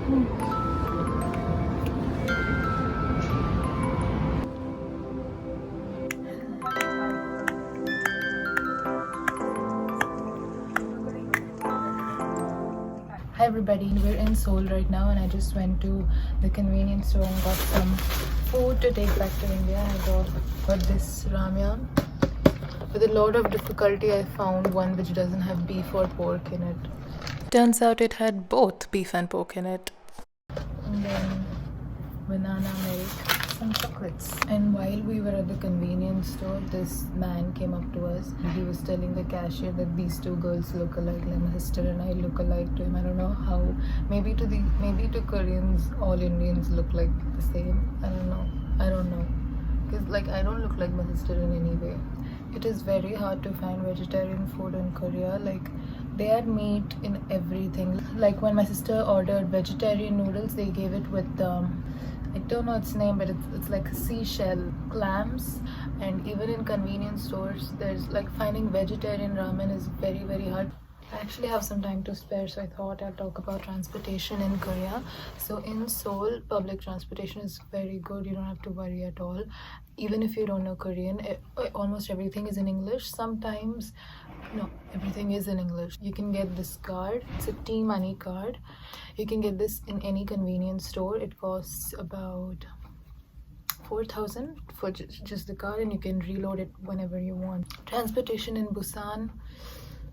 Hi everybody, we're in Seoul right now and I just went to the convenience store and got some food to take back to India. I got this ramyun. With a lot of difficulty I found one which doesn't have beef or pork in it. Turns out it had both beef and pork in it. And then banana milk, some chocolates. And while we were at the convenience store, this man came up to us. He was telling the cashier that these two girls look alike, like my sister and I look alike to him. I don't know how. Maybe to Koreans, all Indians look like the same. I don't know. Because like I don't look like my sister in any way. It is very hard to find vegetarian food in Korea. Like they add meat in everything. Like when my sister ordered vegetarian noodles, they gave it with I don't know its name, but it's like seashell clams. And even in convenience stores, there's like finding vegetarian ramen is very, very hard. I actually have some time to spare, so I thought I'll talk about transportation in Korea. So in Seoul, public transportation is very good. You don't have to worry at all. Even if you don't know Korean, almost everything is in English. Sometimes, no, everything is in English. You can get this card. It's a T-Money card. You can get this in any convenience store. It costs about 4,000 for just the card, and you can reload it whenever you want. Transportation in Busan,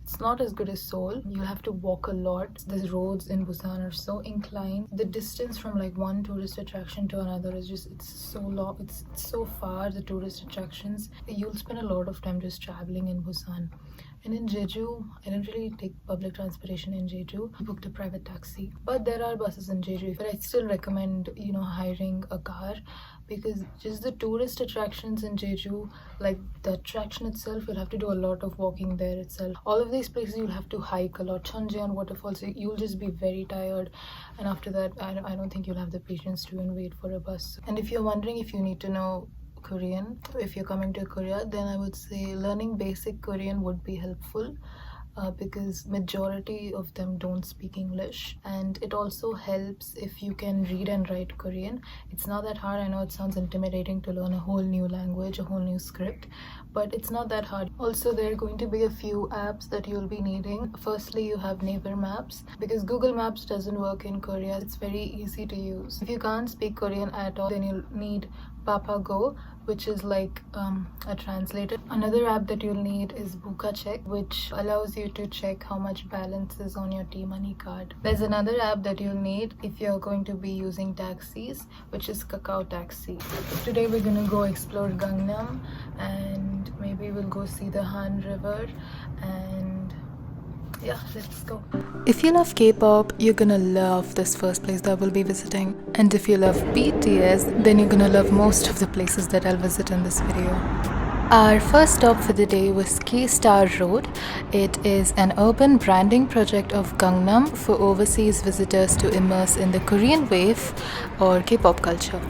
it's not as good as Seoul. You have to walk a lot. The roads in Busan are so inclined. The distance from like one tourist attraction to another is just, it's so long. It's so far, the tourist attractions. You'll spend a lot of time just traveling in Busan. And in Jeju, I didn't really take public transportation in Jeju. I booked a private taxi. But there are buses in Jeju. But I still recommend, hiring a car, because just the tourist attractions in Jeju, like the attraction itself, you'll have to do a lot of walking there itself. All of these places you'll have to hike a lot. Cheonjeon waterfalls, you'll just be very tired. And after that, I don't think you'll have the patience to even wait for a bus. And if you're wondering if you need to know Korean, if you're coming to Korea, then I would say learning basic Korean would be helpful, because majority of them don't speak English. And it also helps if you can read and write Korean. It's not that hard. I know it sounds intimidating to learn a whole new language, a whole new script, but it's not that hard. Also, there are going to be a few apps that you'll be needing. Firstly, you have Naver Maps, because Google Maps doesn't work in Korea. It's very easy to use. If you can't speak Korean at all, then you'll need Papago, which is like a translator. Another app that you'll need is Buka Check, which allows you to check how much balance is on your T-Money card. There's another app that you'll need if you're going to be using taxis, which is Kakao Taxi. Today we're gonna go explore Gangnam, and maybe we'll go see the Han River, and yeah, let's go. If you love K-pop, you're gonna love this first place that we'll be visiting. And if you love BTS, then you're gonna love most of the places that I'll visit in this video. Our first stop for the day was Kstar Road. It is an urban branding project of Gangnam for overseas visitors to immerse in the Korean wave or K-pop culture.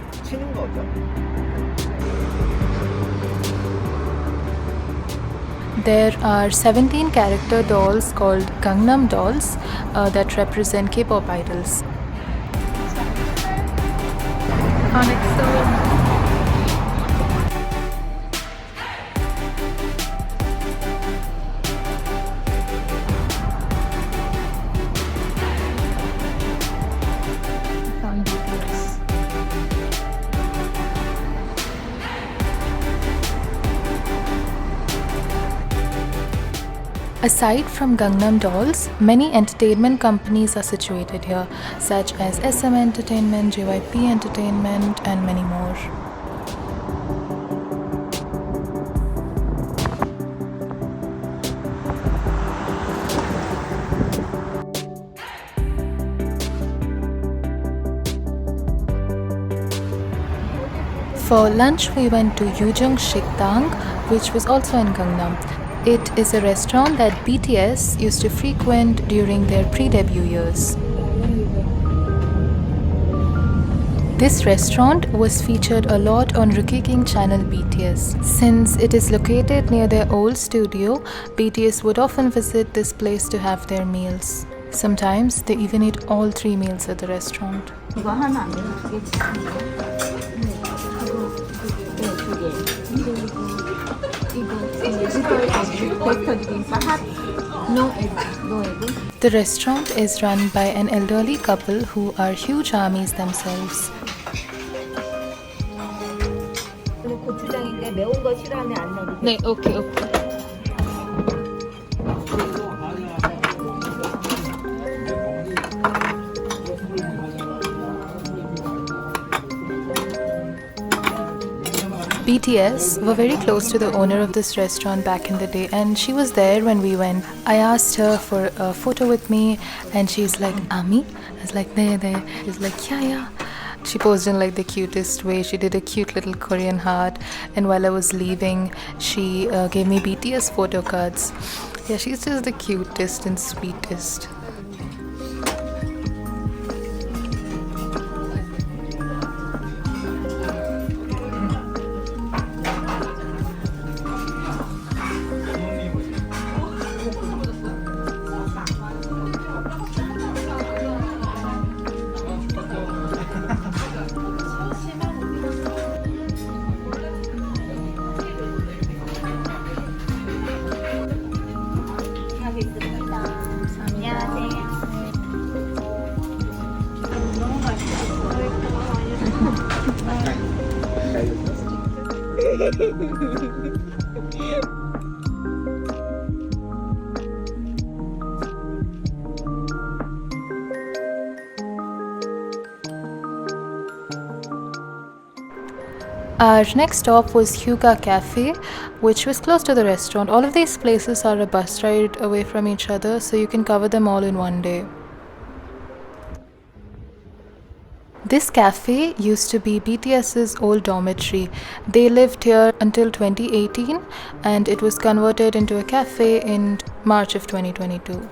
There are 17 character dolls called Gangnam dolls that represent K-pop idols. Aside from Gangnam dolls, many entertainment companies are situated here, such as SM Entertainment, JYP Entertainment, and many more. For lunch, we went to Yujung Shiktang, which was also in Gangnam. It is a restaurant that BTS used to frequent during their pre-debut years. This restaurant was featured a lot on Rookie King channel BTS. Since it is located near their old studio, BTS would often visit this place to have their meals. Sometimes they even eat all 3 meals at the restaurant. 이거 하나 안 되나? 두 개 주세요. 네. 하고 네, 두 개. 그리고 이거 베스터 비빔밥 핫. No egg. No egg. The restaurant is run by an elderly couple who are huge armies themselves. 고추장인데 매운 거 싫어하면 안 넣어도 돼. 네, 오케이, 오케이. BTS were very close to the owner of this restaurant back in the day, and she was there when we went. I asked her for a photo with me, and she's like, Ami? I was like, there. She's like, yeah. She posed in like the cutest way. She did a cute little Korean heart, and while I was leaving, she gave me BTS photo cards. Yeah, she's just the cutest and sweetest. Our next stop was Huga Cafe, which was close to the restaurant. All of these places are a bus ride away from each other, so you can cover them all in one day. This cafe used to be BTS's old dormitory. They lived here until 2018, and it was converted into a cafe in March of 2022.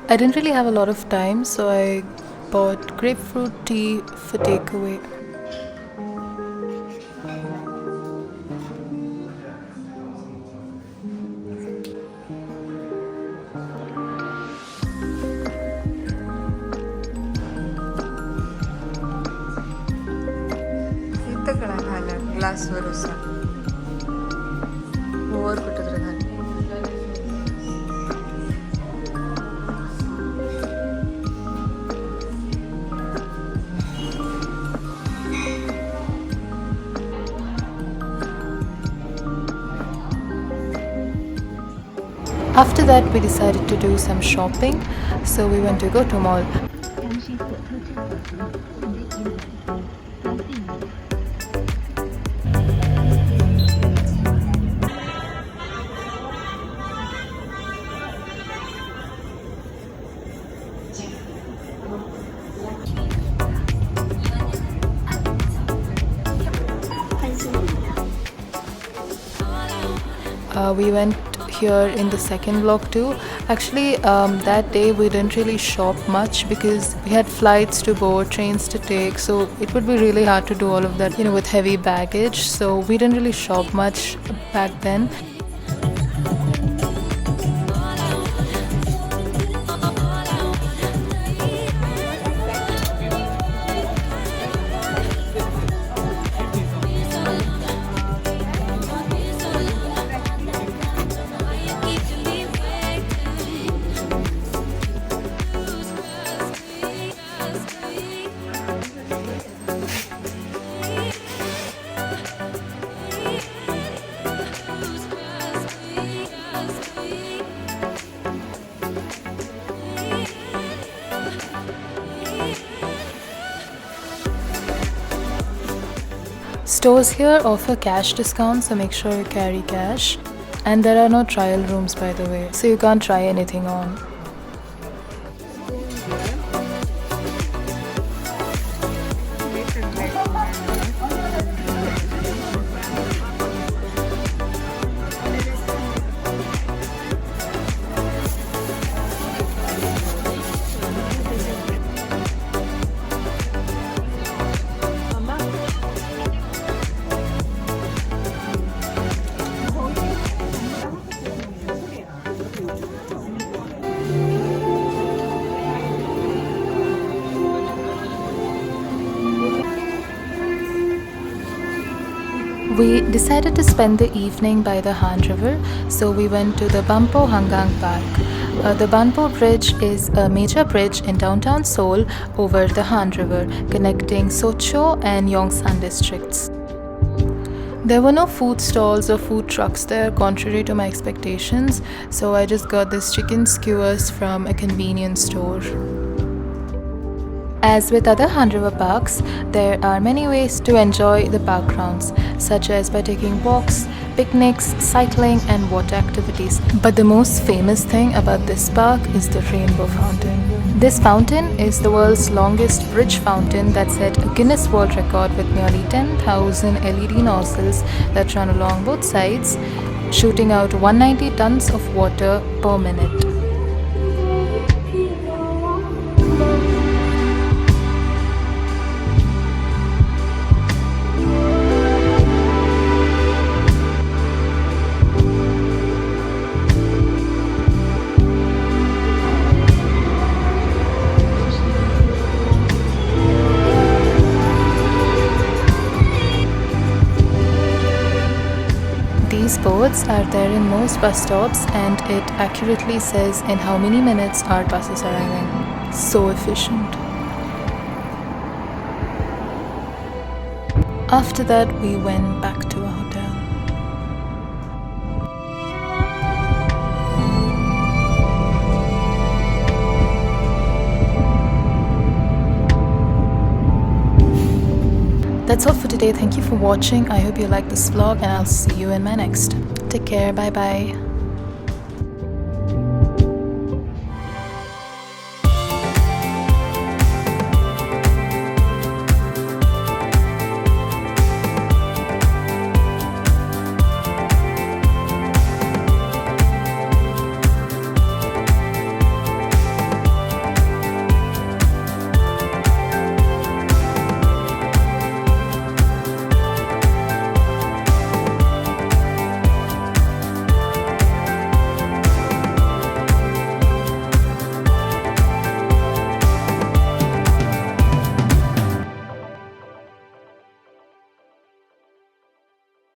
I didn't really have a lot of time, so I bought grapefruit tea for takeaway. ग्लासवर असा वर कुठं तरी घाल. After that, we decided to do some shopping, so we went to Go-To Mall. We went here in the second block too. Actually, that day we didn't really shop much because we had flights to board, trains to take, so it would be really hard to do all of that, with heavy baggage. So we didn't really shop much back then. Stores here offer cash discounts, so make sure you carry cash. And there are no trial rooms, by the way, so you can't try anything on. We decided to spend the evening by the Han River, so we went to the Banpo Hangang Park. The Banpo Bridge is a major bridge in downtown Seoul over the Han River, connecting Socho and Yongsan districts. There were no food stalls or food trucks there, contrary to my expectations, so I just got this chicken skewers from a convenience store. As with other Han River parks, there are many ways to enjoy the park grounds, such as by taking walks, picnics, cycling, and water activities. But the most famous thing about this park is the rainbow fountain. This fountain is the world's longest bridge fountain that set a Guinness World Record with nearly 10,000 LED nozzles that run along both sides, shooting out 190 tons of water per minute. These boards are there in most bus stops, and it accurately says in how many minutes our bus is arriving. So efficient. After that, we went back to our hotel. That's all for today. Thank you for watching. I hope you liked this vlog, and I'll see you in my next. Take care. Bye bye.